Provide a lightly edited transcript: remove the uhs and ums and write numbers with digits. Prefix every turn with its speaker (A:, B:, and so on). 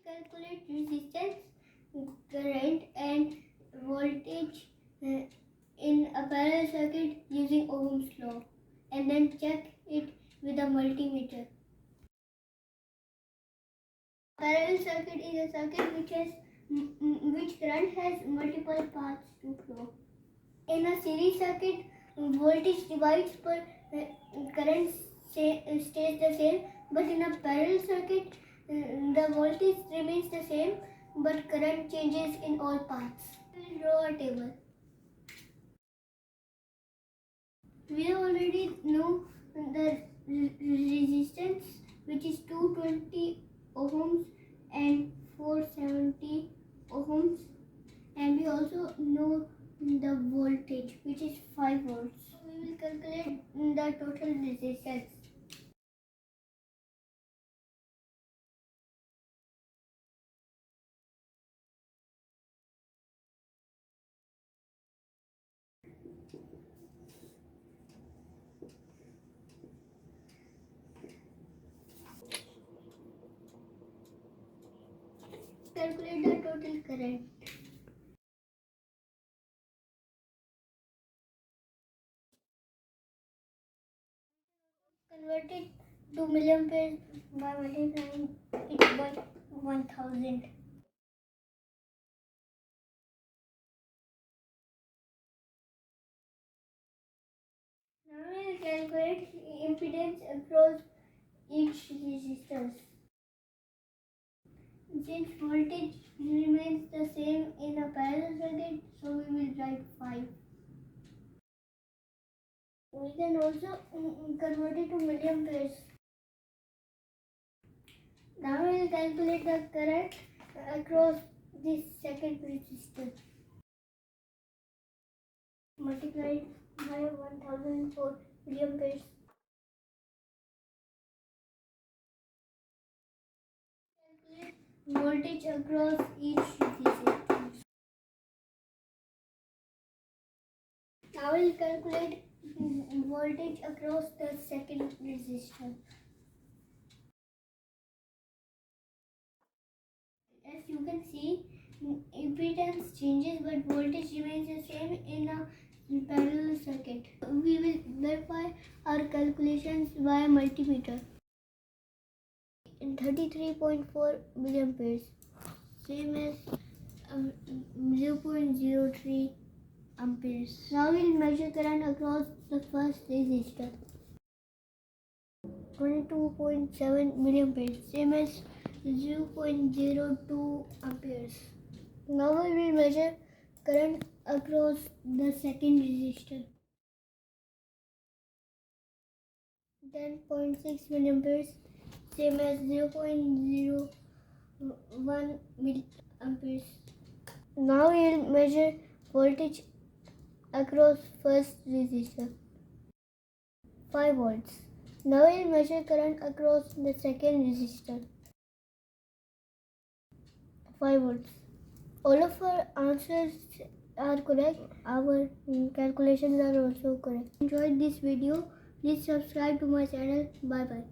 A: calculate resistance, current and voltage in a parallel circuit using Ohm's law, and then check it with a multimeter. Parallel circuit is a circuit which current has multiple paths to flow. In a series circuit, voltage divides but current stays the same, but in a parallel circuit, the voltage remains the same but current changes in all paths. We will draw a table. We already know the resistance, which is 220 ohms and 470 ohms, and we also know the voltage, which is 5 volts. We will calculate the total resistance. Calculate the total current. Convert it to milliamperes by multiplying it by 1000. Now we will calculate impedance across each resistance. Since voltage remains the same in a parallel circuit, so we will write 5. We can also convert it to milliamperes. Now we will calculate the current across this second resistor. Multiply by 1000 for milliamperes. Calculate voltage across each resistor. Now we will calculate voltage across the second resistor. As you can see, impedance changes but voltage remains the same in a parallel circuit. We will verify our calculations via multimeter. 33.4 milliamperes, same as 0.03 amperes. Now we will measure current across the first resistor. 22.7 milliamperes, same as 0.02 amperes. Now we will measure current across the second resistor. 10.6 milliamperes, same as 0.01 milliamperes. Now we will measure voltage across first resistor. 5 volts. Now we will measure current across the second resistor. 5 volts. All of our answers are correct. Our calculations are also correct. Enjoyed this video? Please subscribe to my channel. Bye bye.